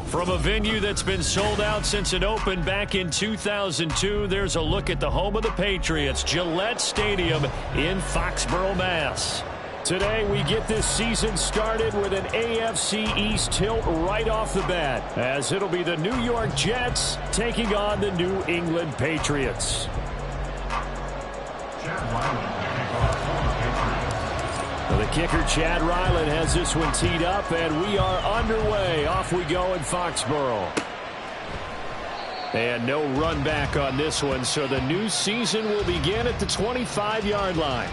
From a venue that's been sold out since it opened back in 2002, there's a look at the home of the Patriots, Gillette Stadium in Foxborough, Mass. Today, we get this season started with an AFC East tilt right off the bat, as it'll be the New York Jets taking on the New England Patriots. The kicker, Chad Ryland, has this one teed up, and we are underway. Off we go in Foxborough. And no run back on this one, so the new season will begin at the 25-yard line.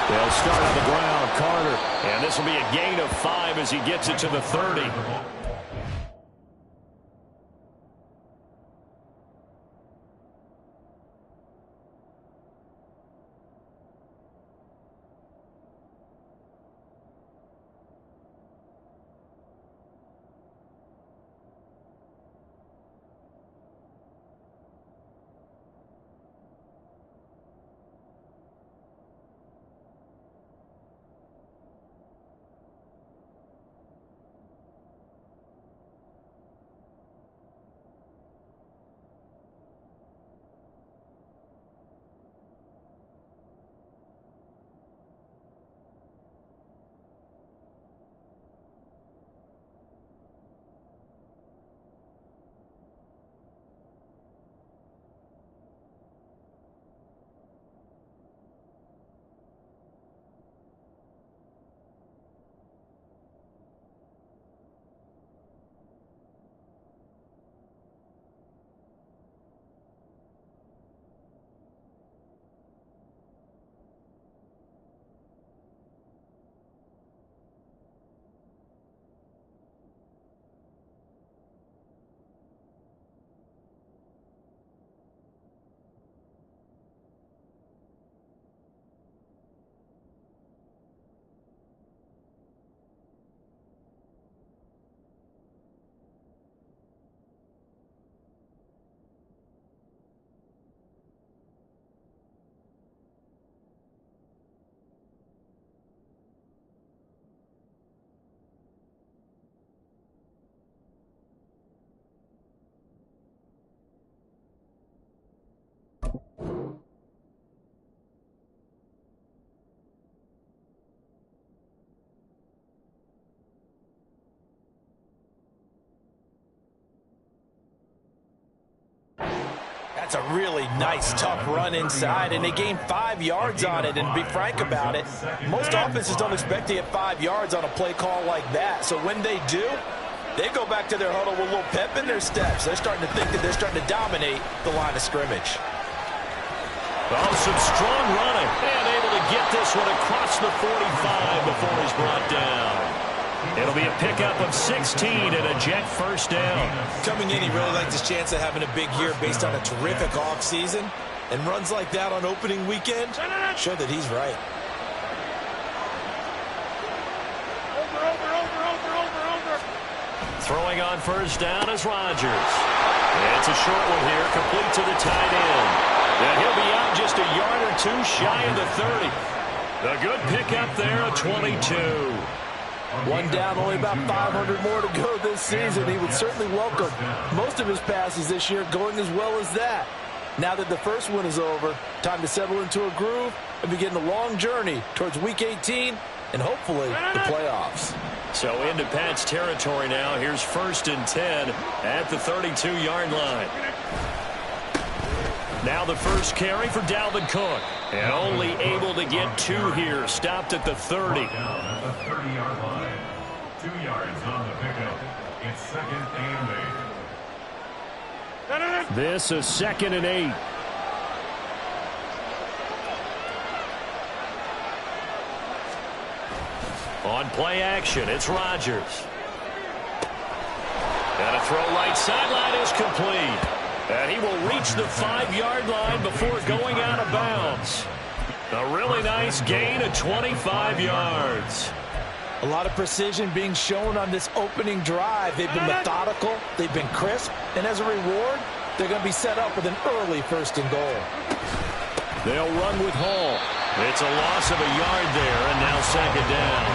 They'll start on the ground, Carter. And this will be a gain of 5 as he gets it to the 30. That's a really nice, tough run inside, and they gained 5 yards on it. And to be frank about it, most offenses don't expect to get 5 yards on a play call like that. So when they do, they go back to their huddle with a little pep in their steps. They're starting to think that they're starting to dominate the line of scrimmage. Oh, some strong running. And able to get this one across the 45 before he's brought down. It'll be a pickup of 16 and a Jet first down. Coming in, he really liked his chance of having a big year based on a terrific offseason. And runs like that on opening weekend show that he's right. Throwing on first down is Rodgers. It's a short one here, complete to the tight end. And he'll be out just a yard or two shy of the 30. A good pickup there, a 22. One down, only about 500 more to go this season. He would certainly welcome most of his passes this year going as well as that. Now that the first one is over, time to settle into a groove and begin the long journey towards Week 18 and hopefully the playoffs. So into Pat's territory now. Here's 1st and 10 at the 32-yard line. Now the first carry for Dalvin Cook. And only able to get 2 here. Stopped at the 30. At the 30-yard line. 2 yards on the pickup. It's 2nd and 8. This is 2nd and 8. On play action, it's Rodgers. throw right sideline is complete. And he will reach the 5-yard line before going out of bounds. A really nice gain of 25 yards. A lot of precision being shown on this opening drive. They've been methodical, they've been crisp, and as a reward, they're going to be set up with an early 1st and goal. They'll run with Hall. It's a loss of a yard there, and now 2nd down.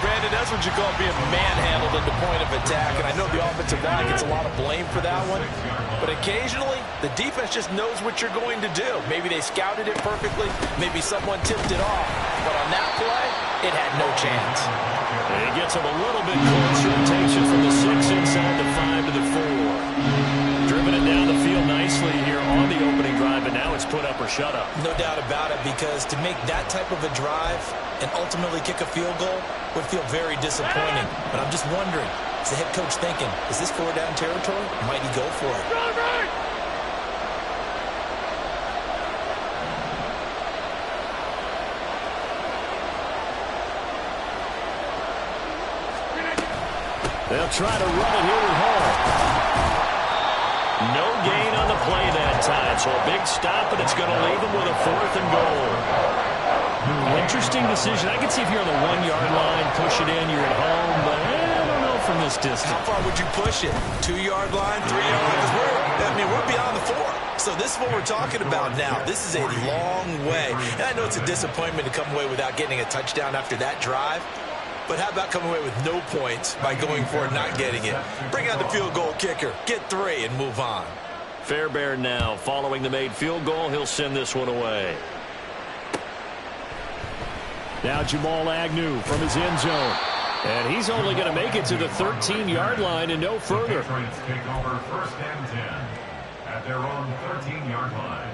Brandon, that's what you call being manhandled at the point of attack, and I know the offensive line gets a lot of blame for that one, but occasionally the defense just knows what you're going to do. Maybe they scouted it perfectly, maybe someone tipped it off, but on that play, it had no chance. And he gets him a little bit closer and takes it from the 6 inside the 5 to the 4. Driven it down the field nicely here on the opening drive, and now it's put up or shut up. No doubt about it, because to make that type of a drive and ultimately kick a field goal would feel very disappointing. But I'm just wondering, is the head coach thinking, is this 4-down territory? Might he go for it? They'll try to run it here with Hall. No gain on the play that time, so a big stop, and it's going to leave them with a 4th and goal. Interesting decision. I can see if you're on the 1-yard line, push it in, you're at home, but I don't know from this distance. How far would you push it? 2-yard line, 3-yard line? We're beyond the 4. So this is what we're talking about now. This is a long way. And I know it's a disappointment to come away without getting a touchdown after that drive. But how about coming away with no points by going for it, not getting it? Bring out the field goal kicker, get 3, and move on. Fairbairn now following the made field goal. He'll send this one away. Now Jamal Agnew from his end zone. And he's only going to make it to the 13-yard line and no further. Patriots take over 1st and 10 at their own 13-yard line.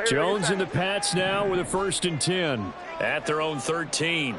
Jones and the Pats now with a 1st and 10 at their own 13.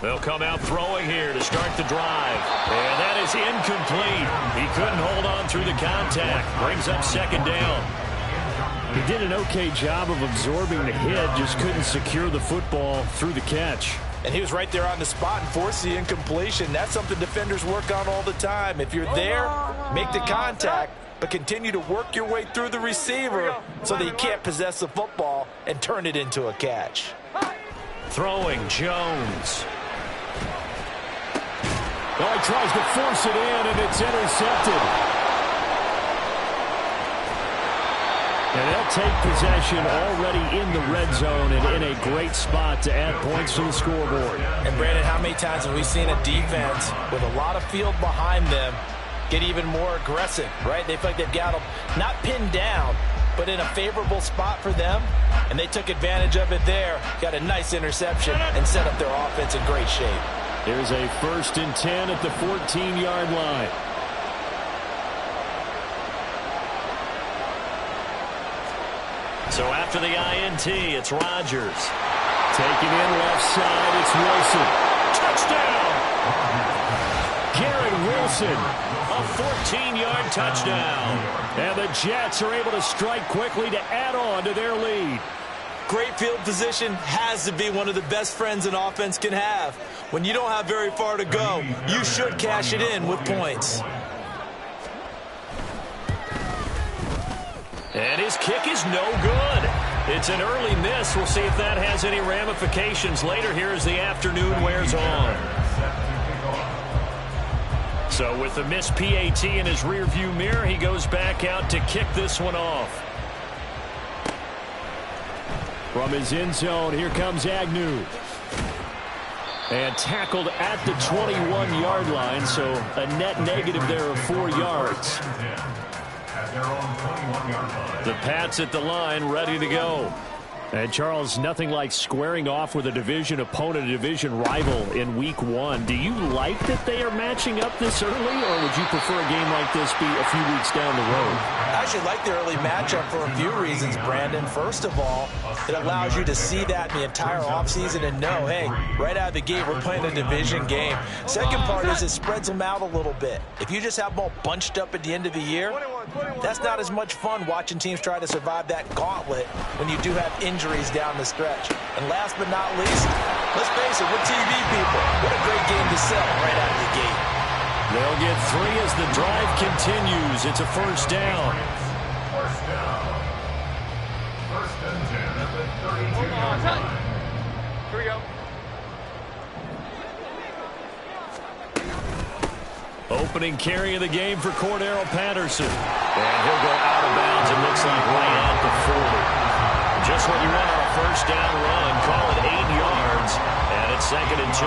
They'll come out throwing here to start the drive. And that is incomplete. He couldn't hold on through the contact. Brings up 2nd down. He did an okay job of absorbing the hit, just couldn't secure the football through the catch. And he was right there on the spot and forced the incompletion. That's something defenders work on all the time. If you're there, make the contact, but continue to work your way through the receiver so that you can't possess the football and turn it into a catch. Throwing Jones. Oh, he tries to force it in, and it's intercepted. And they'll take possession already in the red zone and in a great spot to add points to the scoreboard. And, Brandon, how many times have we seen a defense with a lot of field behind them get even more aggressive, right? They feel like they've got them not pinned down, but in a favorable spot for them, and they took advantage of it there, got a nice interception, and set up their offense in great shape. Here's a 1st and 10 at the 14-yard line. So after the INT, it's Rodgers. Taking in left side, it's Wilson. Touchdown! Garrett Wilson, a 14-yard touchdown. And the Jets are able to strike quickly to add on to their lead. Great field position has to be one of the best friends an offense can have. When you don't have very far to go, you should cash it in with points. And his kick is no good. It's an early miss. We'll see if that has any ramifications later here as the afternoon wears on. So with the missed PAT in his rearview mirror, he goes back out to kick this one off. From his end zone, here comes Agnew. And tackled at the 21-yard line, so a net negative there of 4 yards. The Pats at the line, ready to go. And, Charles, nothing like squaring off with a division opponent, a division rival in Week 1. Do you like that they are matching up this early, or would you prefer a game like this be a few weeks down the road? As especially like the early matchup for a few reasons, Brandon. First of all, it allows you to see that in the entire offseason and know, hey, right out of the gate, we're playing a division game. Second part is it spreads them out a little bit. If you just have them all bunched up at the end of the year, that's not as much fun watching teams try to survive that gauntlet when you do have injuries down the stretch. And last but not least, let's face it, we're TV people. What a great game to sell right out of the gate. They'll get 3 as the drive continues. It's a first down. First down. First and 10 at the 32-yard line. Here we go. Opening carry of the game for Cordero Patterson. And he'll go out of bounds, it looks like, right at the 40. Just what you want on a first down run. Call it 8 yards, and it's 2nd and 2.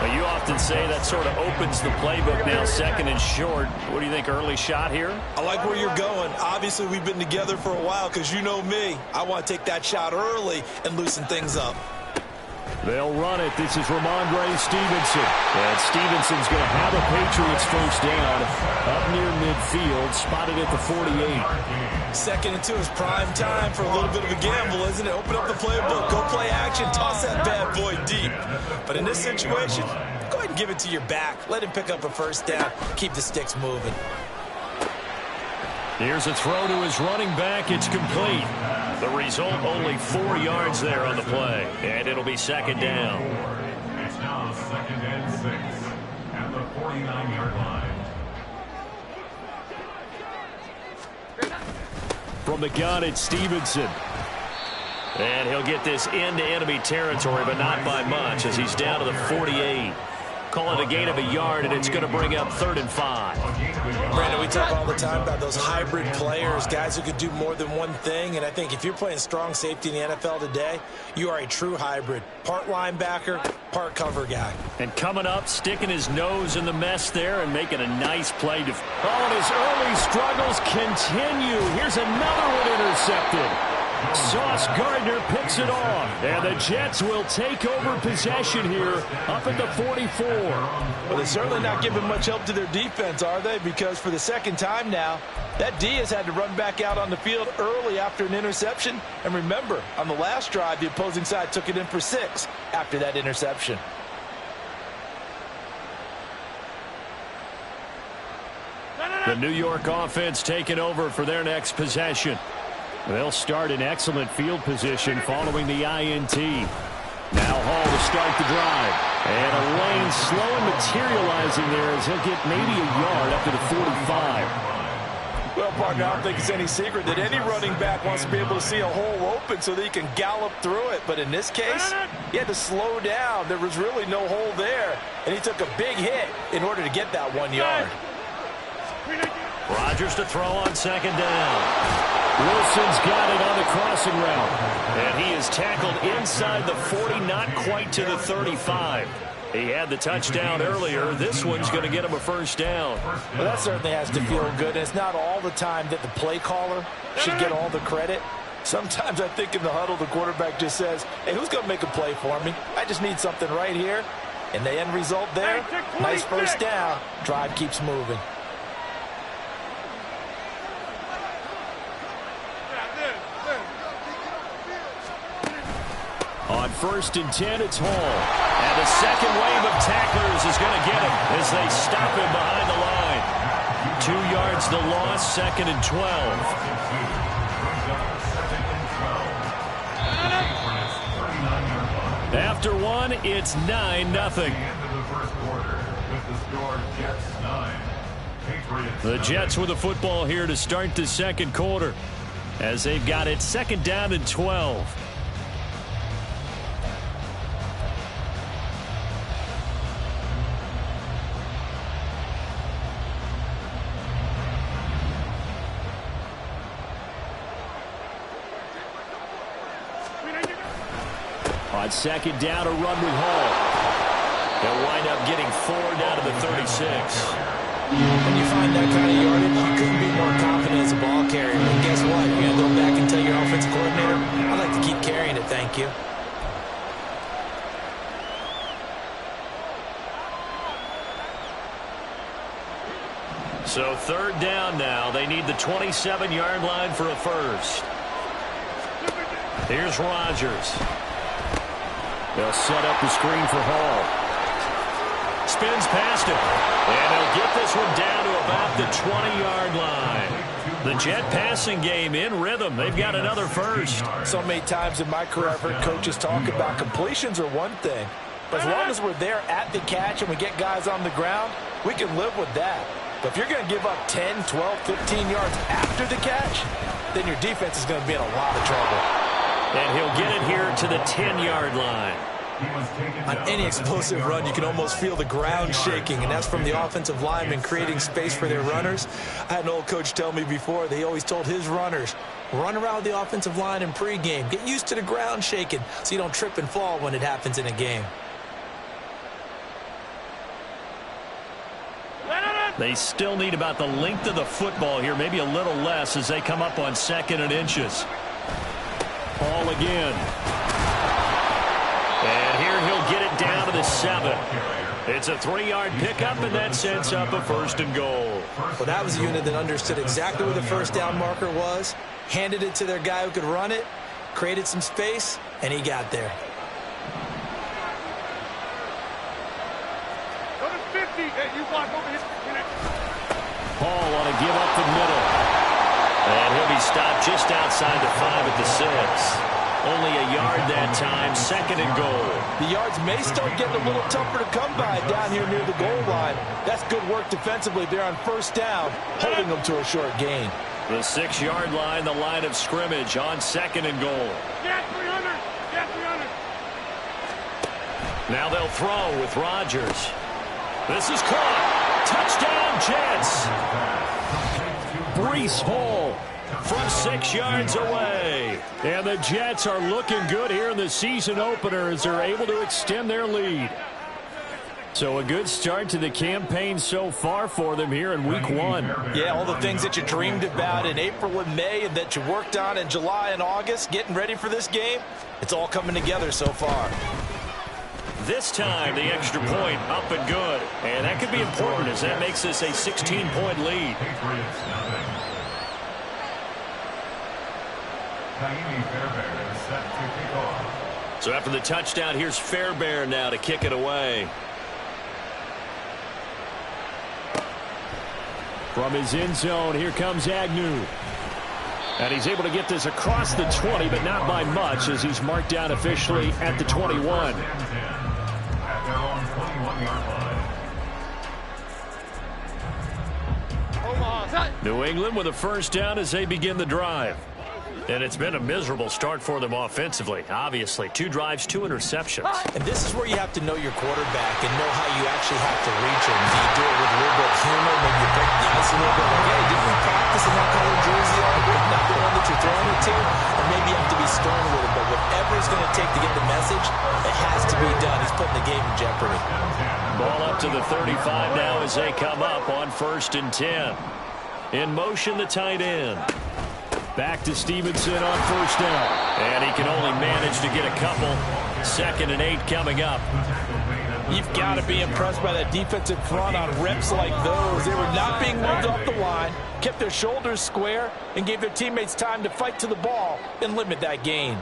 Now, you often say that sort of opens the playbook now, 2nd and short. What do you think, early shot here? I like where you're going. Obviously, we've been together for a while because you know me. I want to take that shot early and loosen things up. They'll run it. This is Ramondre Stevenson. And Stevenson's going to have a Patriots first down up near midfield, spotted at the 48. 2nd and 2 is prime time for a little bit of a gamble, isn't it? Open up the playbook, go play action, toss that bad boy deep. But in this situation, go ahead and give it to your back. Let him pick up a first down. Keep the sticks moving. Here's a throw to his running back. It's complete. The result, only 4 yards there on the play. And it'll be 2nd down. It's now 2nd and 6 at the 49-yard line. From the gun, it's Stevenson. And he'll get this into enemy territory, but not by much, as he's down to the 48. Call it a gain of a yard, and it's going to bring up 3rd and 5. Brandon, we talk all the time about those hybrid players, guys who could do more than one thing. And I think if you're playing strong safety in the NFL today, you are a true hybrid. Part linebacker, part cover guy. And coming up, sticking his nose in the mess there and making a nice play. Oh, and his early struggles continue. Here's another one intercepted. Sauce Gardner picks it off, and the Jets will take over possession here up at the 44. Well, they're certainly not giving much help to their defense, are they? Because for the second time now, that D has had to run back out on the field early after an interception. And remember, on the last drive, the opposing side took it in for 6 after that interception. The New York offense taking over for their next possession. They'll start in excellent field position following the INT. Now Hall to start the drive. And a lane slow materializing there as he'll get maybe a yard up to the 45. Well, partner, I don't think it's any secret that any running back wants to be able to see a hole open so that he can gallop through it. But in this case, he had to slow down. There was really no hole there. And he took a big hit in order to get that 1 yard. Rodgers to throw on 2nd down. Wilson's got it on the crossing route. And he is tackled inside the 40, not quite to the 35. He had the touchdown earlier. This one's going to get him a first down. Well, that certainly has to feel good. And it's not all the time that the play caller should get all the credit. Sometimes I think in the huddle, the quarterback just says, hey, who's going to make a play for me? I just need something right here. And the end result there, nice first down. Drive keeps moving. On 1st and 10, it's Hall. And the second wave of tacklers is going to get him as they stop him behind the line. 2 yards the loss, 2nd and 12. After one, it's 9-0. The Jets with the football here to start the second quarter as they've got it 2nd down and 12. On 2nd down, a run with Hall. They'll wind up getting 4 down to the 36. When you find that kind of yardage, you couldn't be more confident as a ball carrier. And guess what? You're going to go back and tell your offensive coordinator, I'd like to keep carrying it, thank you. So third down now. They need the 27-yard line for a first. Here's Rodgers. They'll set up the screen for Hall. Spins past him. And they'll get this one down to about the 20-yard line. The Jet passing game in rhythm. They've got another first. So many times in my career I've heard coaches talk about completions are one thing. But as long as we're there at the catch and we get guys on the ground, we can live with that. But if you're going to give up 10, 12, 15 yards after the catch, then your defense is going to be in a lot of trouble. And he'll get it here to the 10-yard line. On any explosive run, you can almost feel the ground shaking, and that's from the offensive linemen creating space for their runners. I had an old coach tell me before, they always told his runners, run around the offensive line in pregame. Get used to the ground shaking so you don't trip and fall when it happens in a game. They still need about the length of the football here, maybe a little less as they come up on 2nd and inches. Ball again. And here he'll get it down to the 7. It's a 3-yard pickup, and that sets up a 1st and goal. Well, that was a unit that understood exactly where the first down marker was, handed it to their guy who could run it, created some space, and he got there. Hall on a give up the middle. And he'll be stopped just outside the 5 at the 6. Only a yard that time, 2nd and goal. The yards may start getting a little tougher to come by down here near the goal line. That's good work defensively there on 1st down, holding them to a short gain. The 6-yard line, the line of scrimmage on 2nd and goal. Get 300! Get 300! Now they'll throw with Rodgers. This is caught. Touchdown, Jets. Breece Hall from 6 yards away. And the Jets are looking good here in the season opener as they're able to extend their lead. So a good start to the campaign so far for them here in week 1. Yeah, all the things that you dreamed about in April and May and that you worked on in July and August, getting ready for this game, it's all coming together so far. This time, the extra point up and good. And that could be important as that makes this a 16-point lead. So after the touchdown, here's Fairbairn now to kick it away. From his end zone, here comes Agnew. And he's able to get this across the 20, but not by much as he's marked down officially at the 21. New England with a first down as they begin the drive. And it's been a miserable start for them offensively. Obviously, 2 drives, 2 interceptions. And this is where you have to know your quarterback and know how you actually have to reach him. Do you do it with a little bit of humor? Maybe you break the ice a little bit. Like, hey, didn't we practice in that color jersey all week? Not the one that you're throwing it to? Or maybe you have to be stern with it. But whatever it's going to take to get the message, it has to be done. He's putting the game in jeopardy. Ball up to the 35 now as they come up on 1st and 10. In motion, the tight end. Back to Stevenson on 1st down. And he can only manage to get a couple. 2nd and 8 coming up. You've got to be impressed by that defensive front on reps like those. They were not being moved off the line, kept their shoulders square, and gave their teammates time to fight to the ball and limit that gain.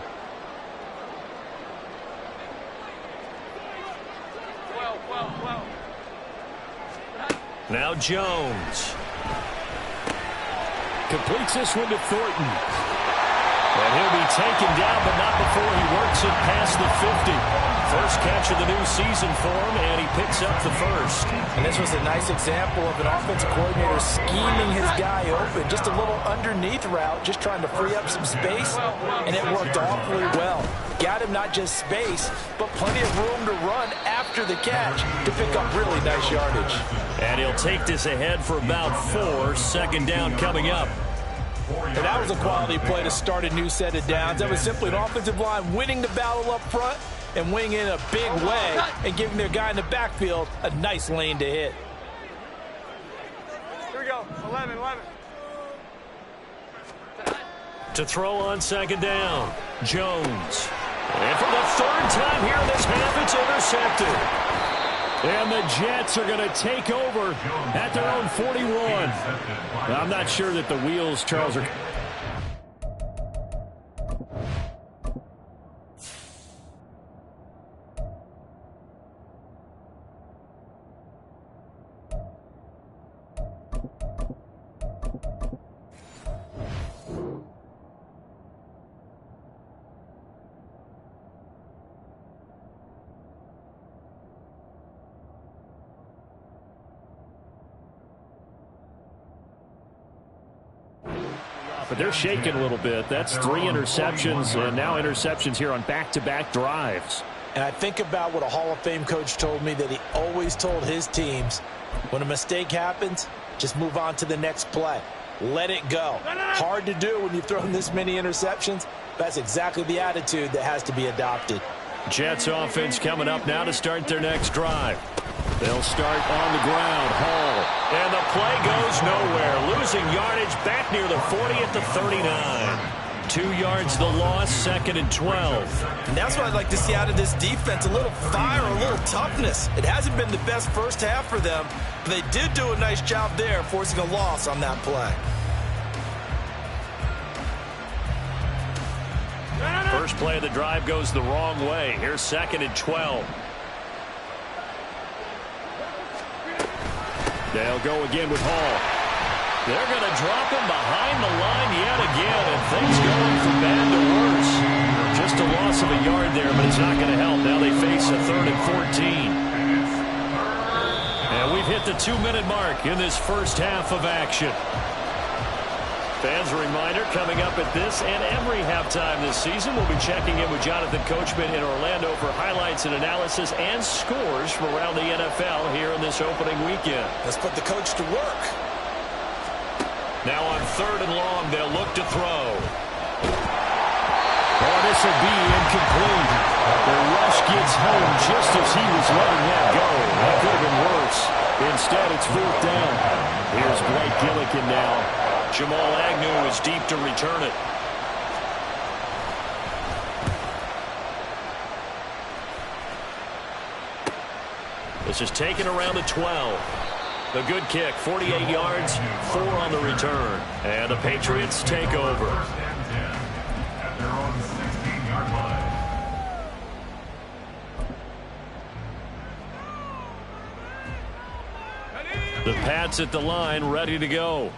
Now Jones. Completes this one to Thornton. And he'll be taken down, but not before he works it past the 50. First catch of the new season for him, and he picks up the first. And this was a nice example of an offensive coordinator scheming his guy open. Just a little underneath route, just trying to free up some space, and it worked awfully well. Got him not just space, but plenty of room to run after the catch to pick up really nice yardage. And he'll take this ahead for about 4. 2nd down coming up. And that was a quality play to start a new set of downs. That was simply an offensive line winning the battle up front and winning in a big way and giving their guy in the backfield a nice lane to hit. Here we go. 11. To throw on 2nd down, Jones. And for the 3rd time here in this half, it's intercepted. And the Jets are going to take over at their own 41. I'm not sure that the wheels, Charles, are... But they're shaking a little bit. That's 3 interceptions, and now interceptions here on back-to-back drives. And I think about what a Hall of Fame coach told me that he always told his teams, when a mistake happens, just move on to the next play. Let it go. Hard to do when you've thrown this many interceptions. That's exactly the attitude that has to be adopted. Jets offense coming up now to start their next drive. They'll start on the ground. Hall. And the play goes nowhere. Losing yardage back near the 40 at the 39. 2 yards the loss, 2nd and 12. And that's what I'd like to see out of this defense. A little fire, a little toughness. It hasn't been the best first half for them, but they did do a nice job there, forcing a loss on that play. First play of the drive goes the wrong way. Here's 2nd and 12. They'll go again with Hall. They're going to drop him behind the line yet again, and things going from bad to worse. Just a loss of a yard there, but it's not going to help. Now they face a 3rd and 14. And we've hit the 2-minute mark in this first half of action. Fans, a reminder, coming up at this and every halftime this season, we'll be checking in with Jonathan Coachman in Orlando for highlights and analysis and scores from around the NFL here in this opening weekend. Let's put the coach to work. Now on 3rd and long, they'll look to throw. Oh, this will be incomplete. The rush gets home just as he was letting that go. That could have been worse. Instead, it's 4th down. Here's Blake Gillikin now. Jamal Agnew is deep to return it. This is taken around the 12. A good kick, 48 yards, 4 on the return. And the Patriots take over. At their own 16-yard line. The Pats at the line, ready to go.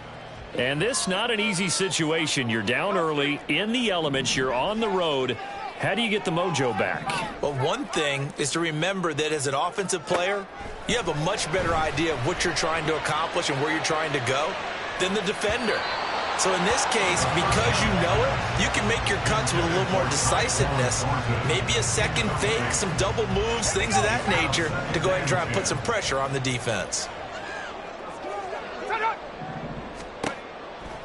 And this not an easy situation. You're down early, in the elements, you're on the road. How do you get the mojo back? Well, one thing is to remember that as an offensive player, you have a much better idea of what you're trying to accomplish and where you're trying to go than the defender. So in this case, because you know it, you can make your cuts with a little more decisiveness. Maybe a second fake, some double moves, things of that nature to go ahead and try and put some pressure on the defense.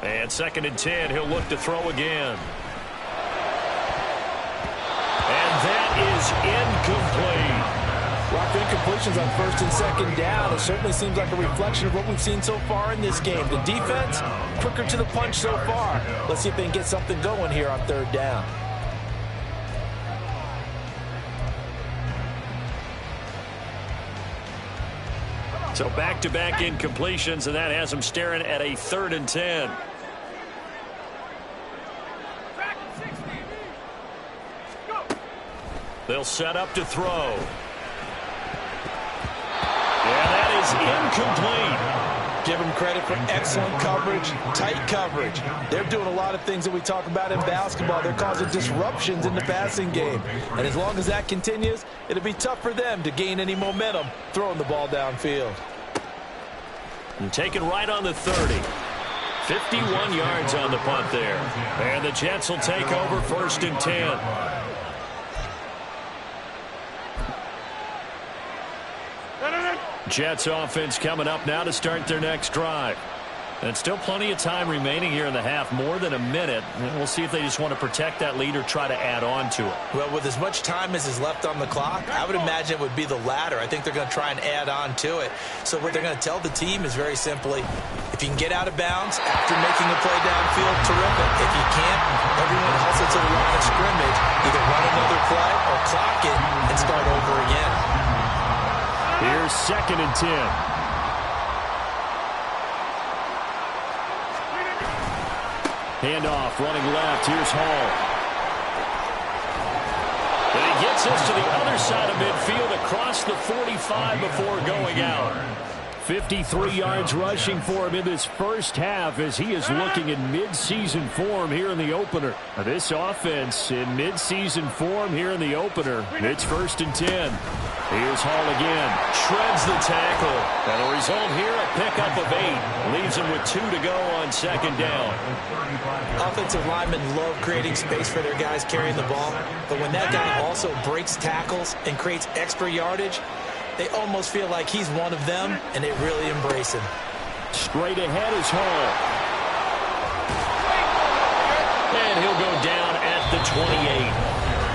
And 2nd and 10, he'll look to throw again. And that is incomplete. Rock incompletions on 1st and 2nd down. It certainly seems like a reflection of what we've seen so far in this game. The defense, quicker to the punch so far. Let's see if they can get something going here on 3rd down. So back-to-back incompletions, and that has them staring at a 3rd and 10. They'll set up to throw. And that is incomplete. Give them credit for excellent coverage, tight coverage. They're doing a lot of things that we talk about in basketball. They're causing disruptions in the passing game. And as long as that continues, it'll be tough for them to gain any momentum throwing the ball downfield. And taken right on the 30. 51 yards on the punt there. And the Jets will take over 1st and 10. Jets offense coming up now to start their next drive. And still plenty of time remaining here in the half, more than a minute. And we'll see if they just want to protect that lead or try to add on to it. Well, with as much time as is left on the clock, I would imagine it would be the latter. I think they're going to try and add on to it. So what they're going to tell the team is very simply, if you can get out of bounds after making a play downfield, terrific. If you can't, everyone hustle to the line of scrimmage, either run another play or clock it and start over again. Here's 2nd and 10. Handoff, running left. Here's Hall. And he gets us to the other side of midfield across the 45 before going out. 53 yards rushing for him in this first half as he is looking in mid-season form here in the opener. This offense in mid-season form here in the opener. It's 1st and 10. Here's Hall again. Shreds the tackle. And the result here, a pickup of 8. Leaves him with 2 to go on 2nd down. Offensive linemen love creating space for their guys carrying the ball. But when that guy also breaks tackles and creates extra yardage, they almost feel like he's one of them, and they really embrace him. Straight ahead is Hall. And he'll go down at the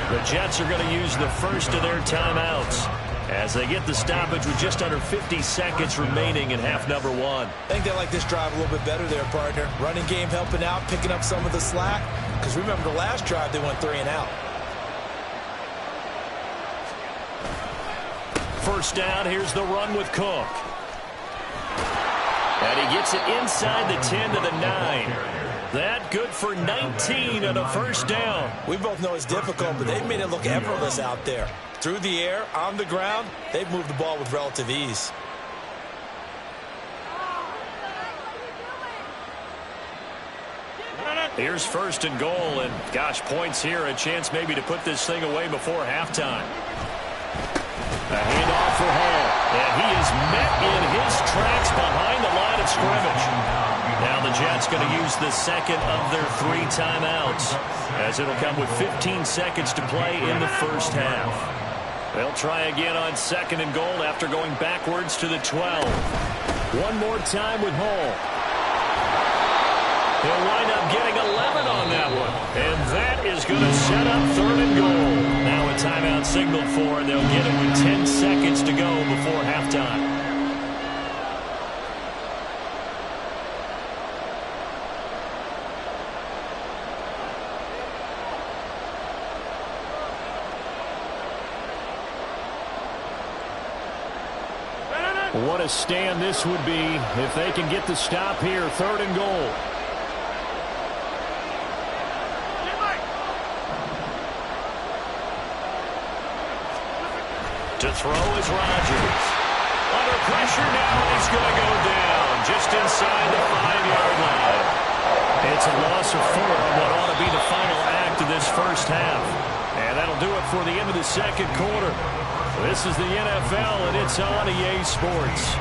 28. The Jets are going to use the first of their timeouts as they get the stoppage with just under 50 seconds remaining in half number 1. I think they like this drive a little bit better there, partner. Running game helping out, picking up some of the slack. Because remember the last drive, they went 3 and out. First down, here's the run with Cook. And he gets it inside the 10 to the 9. That good for 19 and a first down. We both know it's difficult, but they've made it look effortless out there. Through the air, on the ground, they've moved the ball with relative ease. Here's 1st and goal, and gosh, points here, a chance maybe to put this thing away before halftime. A handoff for Hall, and he is met in his tracks behind the line of scrimmage. Now the Jets going to use the second of their 3 timeouts, as it'll come with 15 seconds to play in the first half. They'll try again on 2nd and goal after going backwards to the 12. One more time with Hall. He'll wind up getting 11 on that one. And that is going to set up 3rd and goal. Now a timeout signaled for, and they'll get it with 10 seconds to go before halftime. What a stand this would be if they can get the stop here. 3rd and goal. To throw is Rodgers. Under pressure now, and he's going to go down just inside the 5-yard line. It's a loss of 4 on what ought to be the final act of this first half. And that'll do it for the end of the second quarter. This is the NFL, and it's on EA Sports.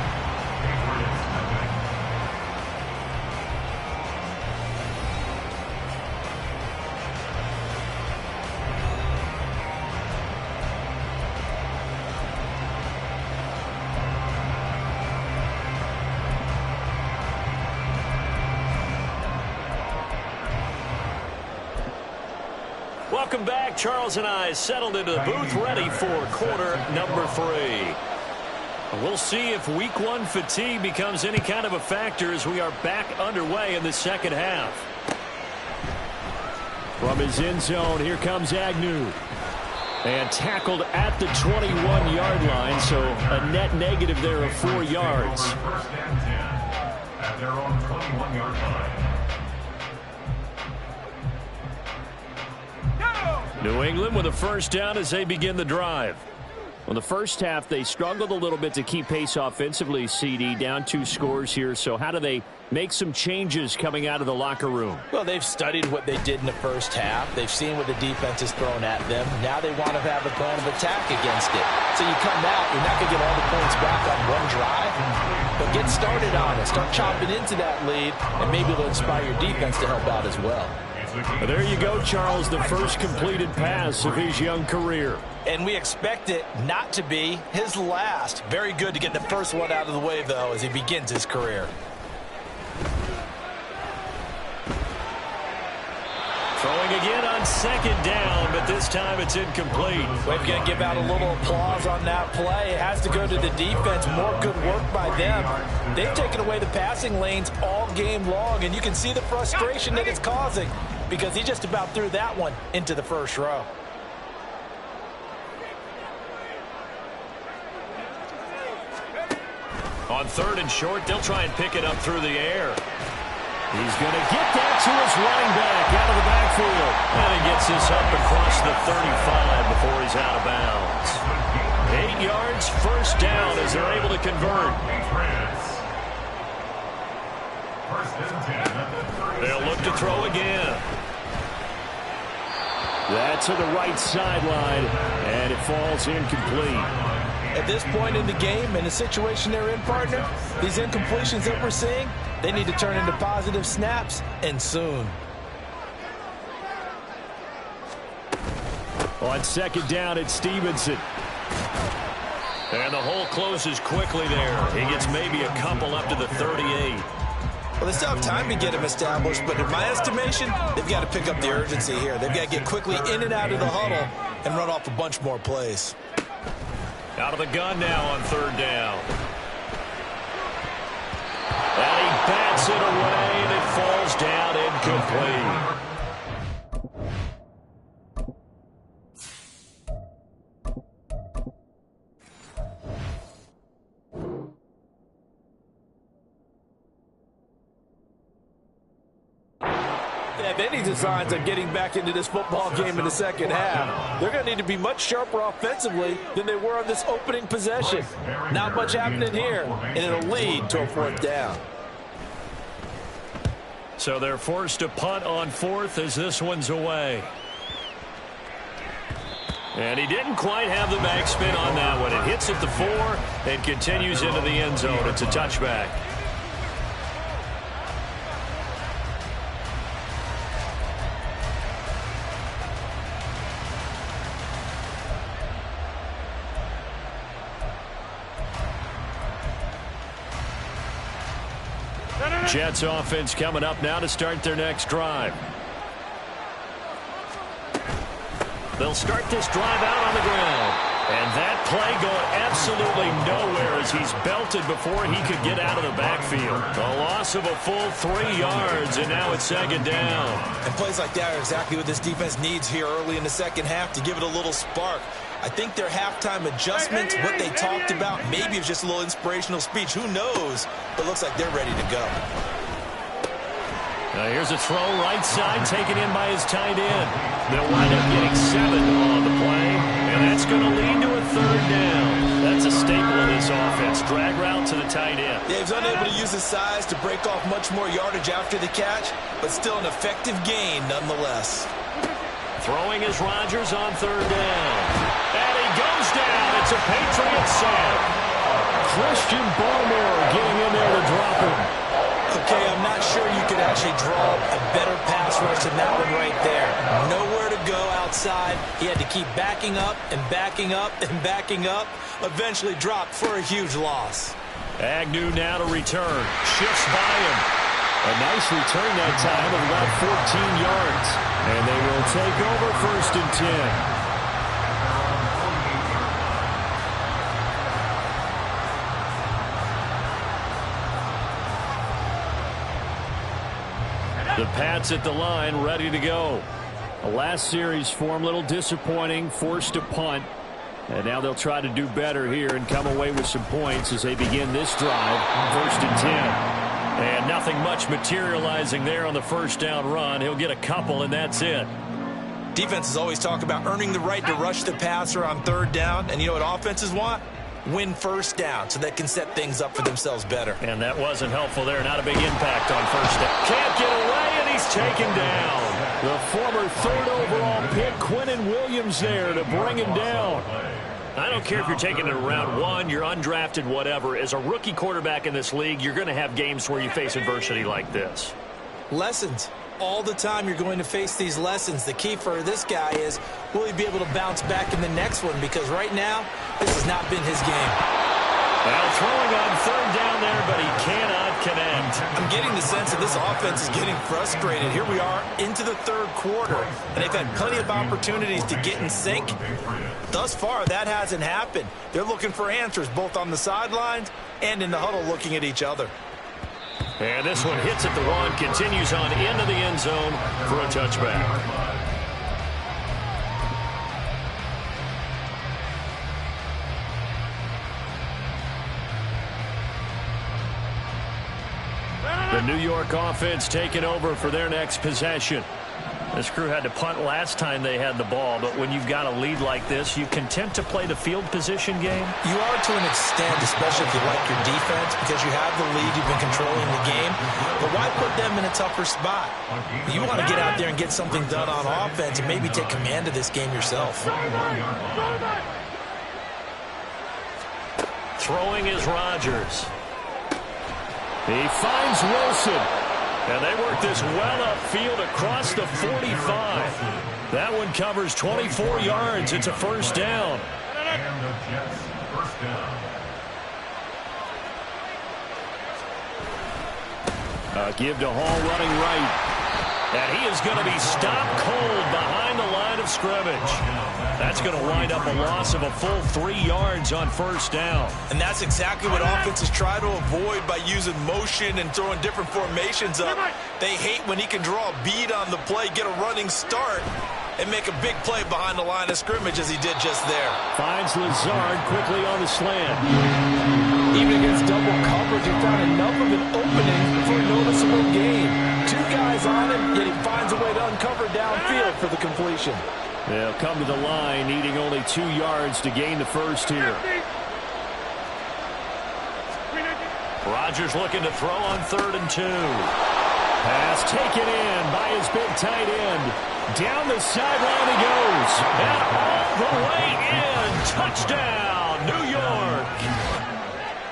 Welcome back. Charles and I settled into the booth ready for quarter number 3. We'll see if week 1 fatigue becomes any kind of a factor as we are back underway in the second half. From his end zone, here comes Agnew. And tackled at the 21-yard line, so a net negative there of 4 yards. First and 10 at their own 21-yard line. New England with a first down as they begin the drive. In the first half, they struggled a little bit to keep pace offensively, CD, down 2 scores here. So how do they make some changes coming out of the locker room? Well, they've studied what they did in the first half. They've seen what the defense has thrown at them. Now they want to have a plan of attack against it. So you come out, you're not going to get all the points back on one drive, but get started on it. Start chopping into that lead, and maybe it'll inspire your defense to help out as well. Well, there you go, Charles, the first completed pass of his young career. And we expect it not to be his last. Very good to get the first one out of the way, though, as he begins his career. Throwing again on second down, but this time it's incomplete. We're going to give out a little applause on that play. It has to go to the defense. More good work by them. They've taken away the passing lanes all game long, and you can see the frustration that it's causing because he just about threw that one into the first row. On 3rd and short, they'll try and pick it up through the air. He's going to get that to his running back out of the backfield. And he gets this up across the 35 before he's out of bounds. 8 yards, first down as they're able to convert. They'll look to throw again. That's to the right sideline, and it falls incomplete. At this point in the game, in the situation they're in, partner, these incompletions that we're seeing, they need to turn into positive snaps, and soon. On 2nd down, it's Stevenson. And the hole closes quickly there. He gets maybe a couple up to the 38. Well, they still have time to get him established, but in my estimation, they've got to pick up the urgency here. They've got to get quickly in and out of the huddle and run off a bunch more plays. Out of the gun now on 3rd down. And he bats it away, and it falls down incomplete. If any designs on getting back into this football game in the second half, they're going to need to be much sharper offensively than they were on this opening possession. Not much happening here, and it'll lead to a 4th down. So they're forced to punt on 4th as this one's away. And he didn't quite have the backspin on that one. It hits at the 4 and continues into the end zone. It's a touchback. Jets offense coming up now to start their next drive. They'll start this drive out on the ground. And that play going absolutely nowhere as he's belted before he could get out of the backfield. A loss of a full 3 yards, and now it's 2nd down. And plays like that are exactly what this defense needs here early in the second half to give it a little spark. I think their halftime adjustments, what they talked about, maybe it's just a little inspirational speech. Who knows? But it looks like they're ready to go. Now here's a throw right side taken in by his tight end. They'll wind up getting 7 on the play, and that's going to lead to a 3rd down. That's a staple of this offense. Drag route to the tight end. Yeah, he's unable to use his size to break off much more yardage after the catch, but still an effective gain nonetheless. Throwing is Rodgers on 3rd down. And he goes down. It's a Patriot sack. Christian Barmore getting in there to drop him. Okay, I'm not sure you could actually draw a better pass rush than that one right there. Nowhere to go outside. He had to keep backing up and backing up and backing up. Eventually dropped for a huge loss. Agnew now to return. Shifts by him. A nice return that time of about 14 yards. And they will take over 1st and 10. The Pats at the line, ready to go. The last series for them, a little disappointing, forced to punt. And now they'll try to do better here and come away with some points as they begin this drive, 1st and 10. And nothing much materializing there on the 1st down run. He'll get a couple, and that's it. Defenses always talk about earning the right to rush the passer on 3rd down. And you know what offenses want? Win 1st down so they can set things up for themselves better. And that wasn't helpful there. Not a big impact on 1st down. Can't get away, and he's taken down. The former 3rd overall pick, Quinnen Williams, there to bring him down. I don't care if you're taking it in round 1, you're undrafted, whatever. As a rookie quarterback in this league, you're going to have games where you face adversity like this. Lessons. All the time you're going to face these lessons. The key for this guy is, will he be able to bounce back in the next one? Because right now, this has not been his game. Well, throwing on 3rd down there, but he cannot connect. I'm getting the sense that this offense is getting frustrated. Here we are into the 3rd quarter, and they've had plenty of opportunities to get in sync. Thus far, that hasn't happened. They're looking for answers both on the sidelines and in the huddle looking at each other. And this one hits at the 1, continues on into the end zone for a touchback. The New York offense taking over for their next possession. This crew had to punt last time they had the ball, but when you've got a lead like this, you content to play the field position game? You are to an extent, especially if you like your defense, because you have the lead, you've been controlling the game. But why put them in a tougher spot? You want to get out there and get something done on offense and maybe take command of this game yourself. Throwing is Rodgers. He finds Wilson. And they work this well upfield across the 45. That one covers 24 yards. It's a first down. And the Jets, first down. Give to Hall running right. And he is going to be stopped cold behind the line of scrimmage. That's going to wind up a loss of a full 3 yards on first down. And that's exactly what offenses try to avoid by using motion and throwing different formations up. They hate when he can draw a bead on the play, get a running start, and make a big play behind the line of scrimmage as he did just there. Finds Lazard quickly on the slant. Even against double coverage, he found enough of an opening for a noticeable gain. 2 guys on him, yet he finds a way to uncover downfield for the completion. They'll come to the line, needing only 2 yards to gain the first here. Rodgers looking to throw on 3rd and 2. Pass taken in by his big tight end. Down the sideline he goes. And all the way in. Touchdown, New York.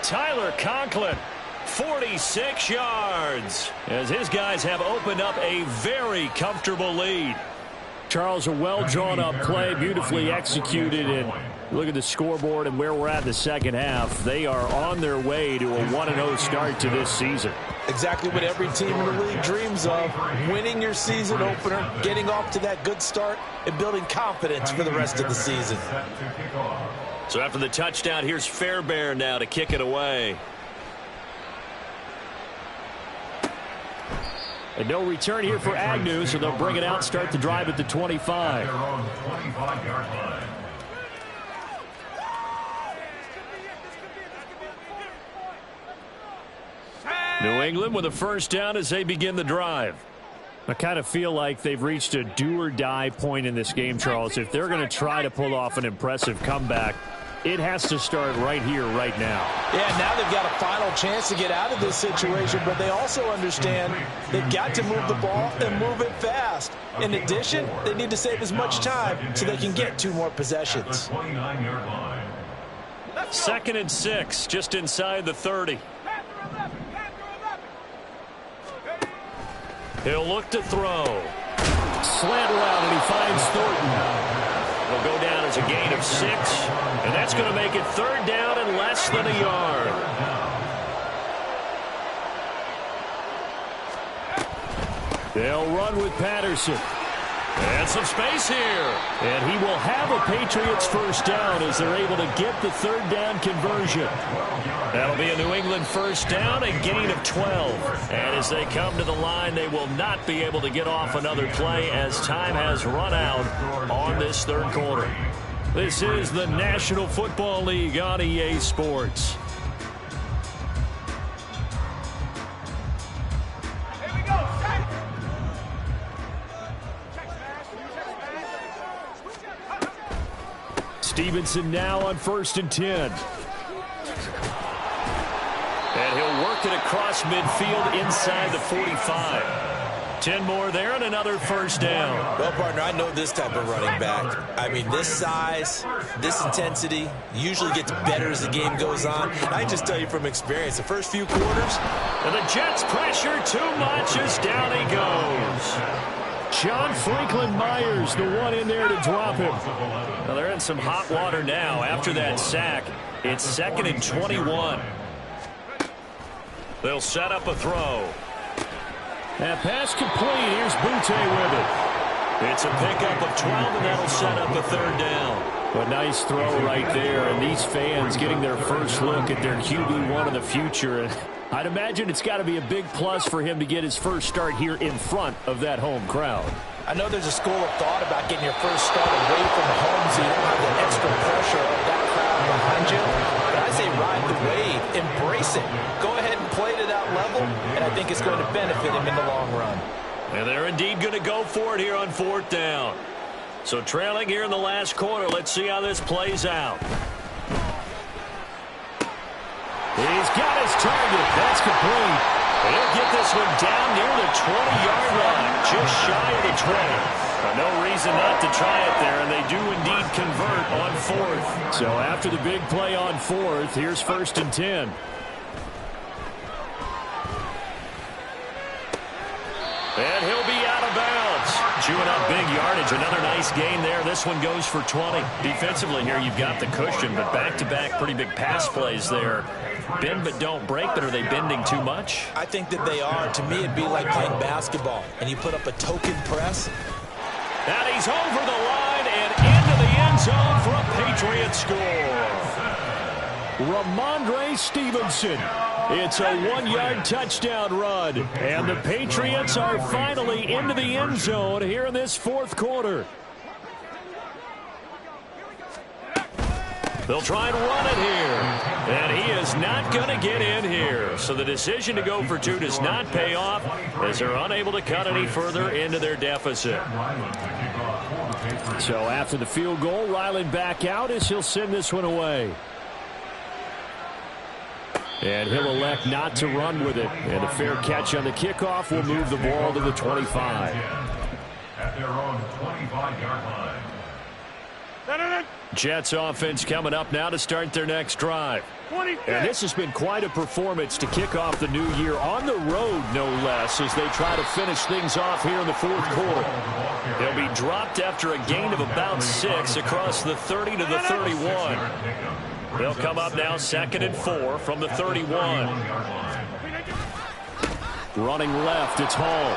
Tyler Conklin, 46 yards, as his guys have opened up a very comfortable lead. Charles, a well-drawn-up play, beautifully executed, and look at the scoreboard and where we're at in the second half. They are on their way to a 1-0 start to this season. Exactly what every team in the league dreams of, winning your season opener, getting off to that good start, and building confidence for the rest of the season. So after the touchdown, here's Fairbairn now to kick it away. And no return here for Agnew, so they'll bring it out, start the drive at the 25. They're on the 25-yard line. New England with a first down as they begin the drive. I kind of feel like they've reached a do-or-die point in this game, Charles. If they're going to try to pull off an impressive comeback, it has to start right here, right now. Yeah, now they've got a final chance to get out of this situation, but they also understand they've got to move the ball and move it fast. In addition, they need to save as much time so they can get 2 more possessions. 29-yard line. 2nd and 6, just inside the 30. He'll look to throw. Slant route, and he finds Thornton. Will go down as a gain of 6, and that's going to make it 3rd down and less than a yard. They'll run with Patterson. And some space here. And he will have a Patriots first down as they're able to get the 3rd down conversion. That'll be a New England first down, a gain of 12. And as they come to the line, they will not be able to get off another play as time has run out on this 3rd quarter. This is the National Football League on EA Sports. Stevenson now on 1st and 10. And he'll work it across midfield inside the 45. 10 more there and another first down. Well, partner, I know this type of running back. I mean, this size, this intensity usually gets better as the game goes on. I just tell you from experience, the first few quarters. And the Jets pressure too much as down he goes. John Franklin Myers, the one in there to drop him. Well, they're in some hot water now after that sack. It's 2nd and 21. They'll set up a throw. And pass complete. Here's Butte with it. It's a pickup of 12, and that'll set up a 3rd down. A nice throw right there, and these fans getting their first look at their QB1 of the future. I'd imagine it's got to be a big plus for him to get his first start here in front of that home crowd. I know there's a school of thought about getting your first start away from home so you don't have the extra pressure of that crowd behind you. But I say ride the wave, embrace it. Go ahead and play to that level, and I think it's going to benefit him in the long run. And they're indeed going to go for it here on 4th down. So trailing here in the last quarter. Let's see how this plays out. He's got his target. That's complete. And he'll get this one down near the 20-yard line, just shy of the 20. No reason not to try it there, and they do indeed convert on 4th. So after the big play on 4th, here's 1st and 10. And he'll be out of bounds. Chewing up big yardage. Another nice gain there. This one goes for 20. Defensively here, you've got the cushion, but back-to-back pretty big pass plays there. Bend but don't break, but are they bending too much? I think that they are. To me, it'd be like playing basketball, and you put up a token press. And he's over the line and into the end zone for a Patriot score. Ramondre Stevenson. It's a 1-yard touchdown run. And the Patriots are finally into the end zone here in this 4th quarter. They'll try and run it here. And he is not going to get in here. So the decision to go for 2 does not pay off as they're unable to cut any further into their deficit. So after the field goal, Ryland back out as he'll send this one away. And he'll elect not to run with it. And a fair catch on the kickoff will move the ball to the 25. At their own 25-yard line. Jets offense coming up now to start their next drive. And this has been quite a performance to kick off the new year on the road, no less, as they try to finish things off here in the 4th quarter. They'll be dropped after a gain of about 6 across the 30 to the 31. They'll come up now 2nd and 4 from the 31. Running left, it's Hall.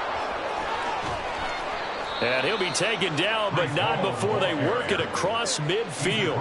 And he'll be taken down, but not before they work it across midfield.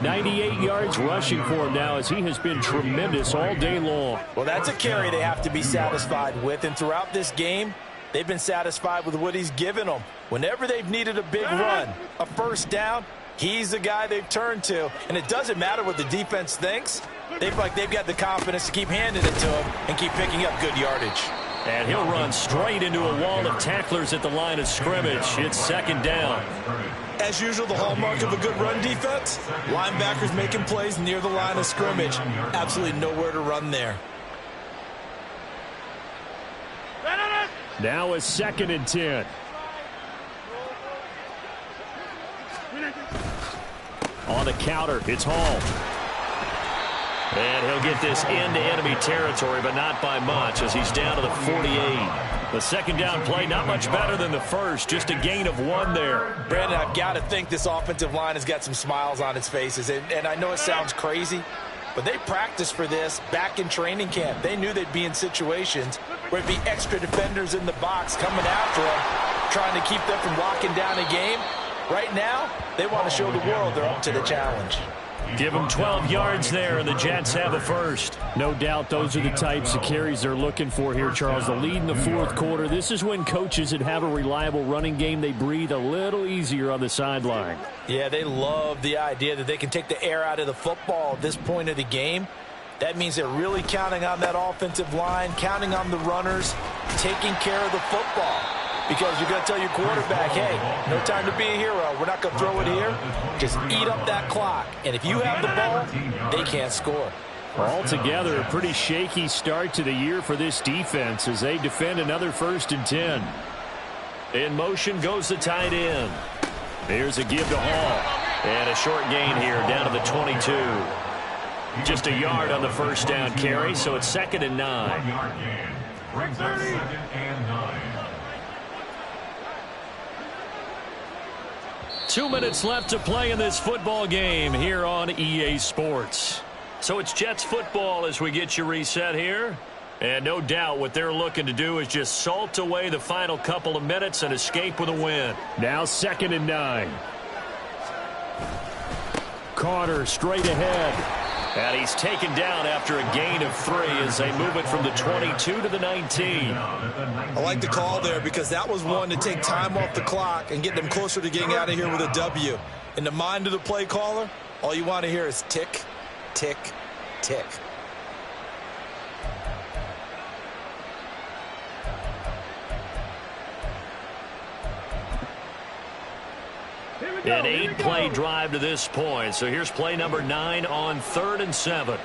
98 yards rushing for him now as he has been tremendous all day long. Well, that's a carry they have to be satisfied with. And throughout this game, they've been satisfied with what he's given them. Whenever they've needed a big run, a first down, he's the guy they've turned to. And it doesn't matter what the defense thinks. They've got the confidence to keep handing it to him and keep picking up good yardage. And he'll run straight into a wall of tacklers at the line of scrimmage. It's 2nd down. As usual, the hallmark of a good run defense, linebackers making plays near the line of scrimmage. Absolutely nowhere to run there. Now it's 2nd and 10. On the counter, it's Hall. And he'll get this into enemy territory, but not by much as he's down to the 48. The 2nd down play, not much better than the first, just a gain of 1 there. Brandon, I've got to think this offensive line has got some smiles on its faces. And I know it sounds crazy, but they practiced for this back in training camp. They knew they'd be in situations where it'd be extra defenders in the box coming after them, trying to keep them from locking down a game. Right now, they want to show the world they're up to the challenge. Give them 12 yards there, and the Jets have a first. No doubt those are the types of carries they're looking for here, Charles. The lead in the 4th quarter. This is when coaches that have a reliable running game, they breathe a little easier on the sideline. Yeah, they love the idea that they can take the air out of the football at this point of the game. That means they're really counting on that offensive line, counting on the runners, taking care of the football. Because you're going to tell your quarterback, hey, no time to be a hero. We're not going to throw it here. Just eat up that clock. And if you have the ball, they can't score. Altogether, a pretty shaky start to the year for this defense as they defend another 1st and 10. In motion goes the tight end. Here's a give to Hall. And a short gain here down to the 22. Just a yard on the first down carry, so it's 2nd and 9. Brings up 2nd and 9. 2 minutes left to play in this football game here on EA Sports. So it's Jets football as we get you reset here. And no doubt what they're looking to do is just salt away the final couple of minutes and escape with a win. Now 2nd and 9. Carter straight ahead. And he's taken down after a gain of 3 as they move it from the 22 to the 19. I like the call there because that was one to take time off the clock and get them closer to getting out of here with a W. In the mind of the play caller, all you want to hear is tick, tick, tick. An 8-play drive to this point. So here's play number 9 on 3rd and 7.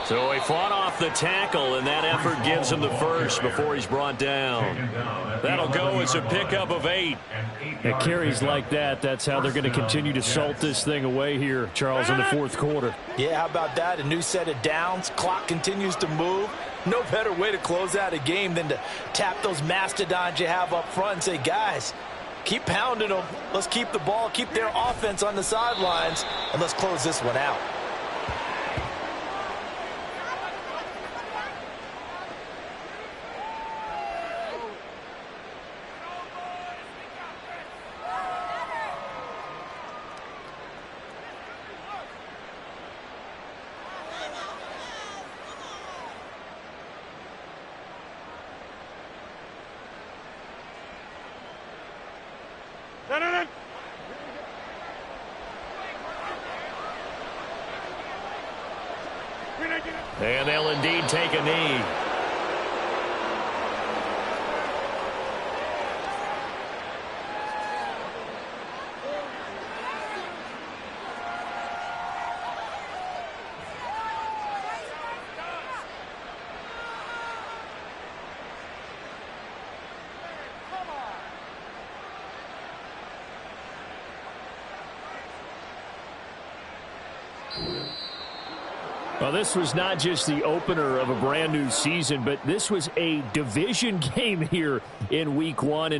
So he fought off the tackle, and that effort gives him the first before he's brought down. That'll go as a pickup of 8. At carries like that, that's how they're going to continue to salt this thing away here, Charles, in the 4th quarter. Yeah, how about that? A new set of downs. Clock continues to move. No better way to close out a game than to tap those mastodons you have up front and say, guys, keep pounding them. Let's keep the ball, keep their offense on the sidelines, and let's close this one out. And they'll indeed take a knee. Well, this was not just the opener of a brand new season, but this was a division game here in week 1.